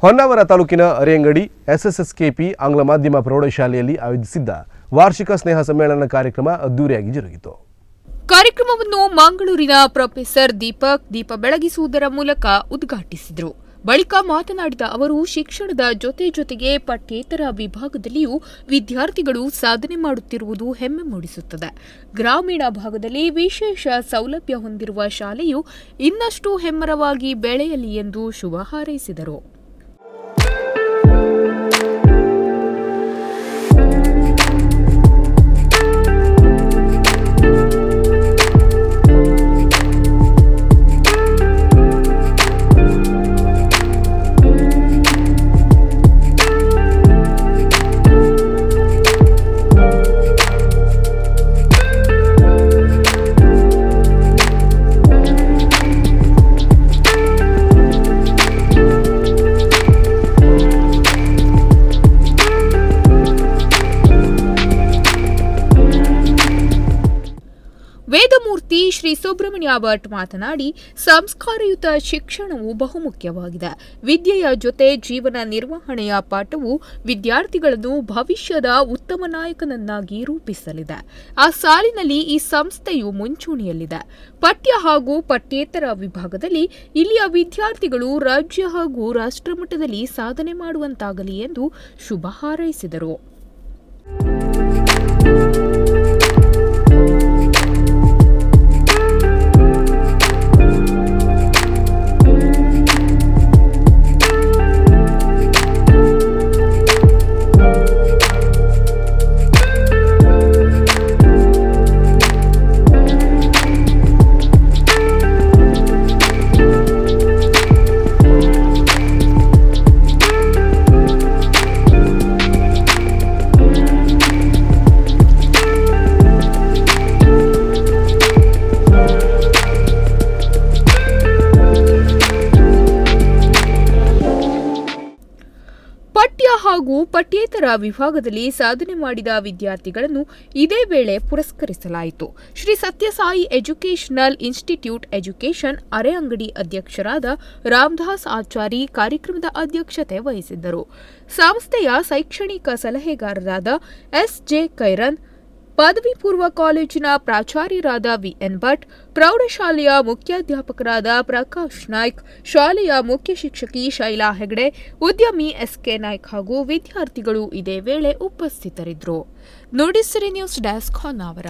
ಹೊನ್ನಾವರ ತಾಲೂಕಿನ ಅರೆಂಗಡಿ ಎಸ್ಎಸ್ಎಸ್ಕೆಪಿ ಆಂಗ್ಲ ಮಾಧ್ಯಮ ಪ್ರೌಢಶಾಲೆಯಲ್ಲಿ ಆಯೋಜಿಸಿದ್ದ ವಾರ್ಷಿಕ ಸ್ನೇಹ ಸಮ್ಮೇಳನ ಕಾರ್ಯಕ್ರಮ ಅದ್ದೂರಿಯಾಗಿ ಜರುಗಿತು. ಕಾರ್ಯಕ್ರಮವನ್ನು ಮಂಗಳೂರಿನ ಪ್ರೊಫೆಸರ್ ದೀಪ ಬೆಳಗಿಸುವುದರ ಮೂಲಕ ಉದ್ಘಾಟಿಸಿದರು. ಬಳಿಕ ಮಾತನಾಡಿದ ಅವರು, ಶಿಕ್ಷಣದ ಜೊತೆಗೆ ಪಠ್ಯೇತರ ವಿಭಾಗದಲ್ಲಿಯೂ ವಿದ್ಯಾರ್ಥಿಗಳು ಸಾಧನೆ ಮಾಡುತ್ತಿರುವುದು ಹೆಮ್ಮೆ ಮೂಡಿಸುತ್ತದೆ. ಗ್ರಾಮೀಣ ಭಾಗದಲ್ಲಿ ವಿಶೇಷ ಸೌಲಭ್ಯ ಹೊಂದಿರುವ ಶಾಲೆಯು ಇನ್ನಷ್ಟು ಹೆಮ್ಮರವಾಗಿ ಬೆಳೆಯಲಿ ಎಂದು ಶುಭ ಹಾರೈಸಿದರು. ವೇದಮೂರ್ತಿ ಶ್ರೀ ಸುಬ್ರಹ್ಮಣ್ಯ ಭಟ್ ಮಾತನಾಡಿ, ಸಂಸ್ಕಾರಯುತ ಶಿಕ್ಷಣವು ಬಹುಮುಖ್ಯವಾಗಿದೆ. ವಿದ್ಯೆಯ ಜೊತೆ ಜೀವನ ನಿರ್ವಹಣೆಯ ಪಾಠವು ವಿದ್ಯಾರ್ಥಿಗಳನ್ನು ಭವಿಷ್ಯದ ಉತ್ತಮ ನಾಯಕನನ್ನಾಗಿ ರೂಪಿಸಲಿದೆ. ಆ ಸಾಲಿನಲ್ಲಿ ಈ ಸಂಸ್ಥೆಯು ಮುಂಚೂಣಿಯಲ್ಲಿದೆ. ಪಠ್ಯ ಹಾಗೂ ಪಠ್ಯೇತರ ವಿಭಾಗದಲ್ಲಿ ಇಲ್ಲಿಯ ವಿದ್ಯಾರ್ಥಿಗಳು ರಾಜ್ಯ ಹಾಗೂ ರಾಷ್ಟ್ರಮಟ್ಟದಲ್ಲಿ ಸಾಧನೆ ಮಾಡುವಂತಾಗಲಿ ಎಂದು ಶುಭ ಹಾರೈಸಿದರು. ಪಠ್ಯ ಹಾಗೂ ಪಠ್ಯೇತರ ವಿಭಾಗದಲ್ಲಿ ಸಾಧನೆ ಮಾಡಿದ ವಿದ್ಯಾರ್ಥಿಗಳನ್ನು ಇದೇ ವೇಳೆ ಪುರಸ್ಕರಿಸಲಾಯಿತು. Shri Sathya Sai educational institute education Arengadi ಅಧ್ಯಕ್ಷರಾದ ರಾಮದಾಸ್ ಆಚಾರಿ ಕಾರ್ಯಕ್ರಮದ ಅಧ್ಯಕ್ಷತೆ ವಹಿಸಿದ್ದರು. ಸಂಸ್ಥೆಯ ಶೈಕ್ಷಣಿಕ ಸಲಹೆಗಾರರಾದ ಎಸ್.ಜೆ. ಕೈರನ್, ಪದವಿ ಪೂರ್ವ ಕಾಲೇಜಿನ ಪ್ರಾಚಾರ್ಯರಾದ ವಿ.ಎನ್. ಭಟ್, ಪ್ರೌಢಶಾಲೆಯ ಮುಖ್ಯಾಧ್ಯಾಪಕರಾದ ಪ್ರಕಾಶ್ ನಾಯ್ಕ್, ಶಾಲೆಯ ಮುಖ್ಯ ಶಿಕ್ಷಕಿ ಶೈಲಾ ಹೆಗಡೆ, ಉದ್ಯಮಿ ಎಸ್.ಕೆ. ನಾಯ್ಕ್ ಹಾಗೂ ವಿದ್ಯಾರ್ಥಿಗಳು ಇದೇ ವೇಳೆ ಉಪಸ್ಥಿತರಿದ್ದರು. Nudisiri news desk Honnavar.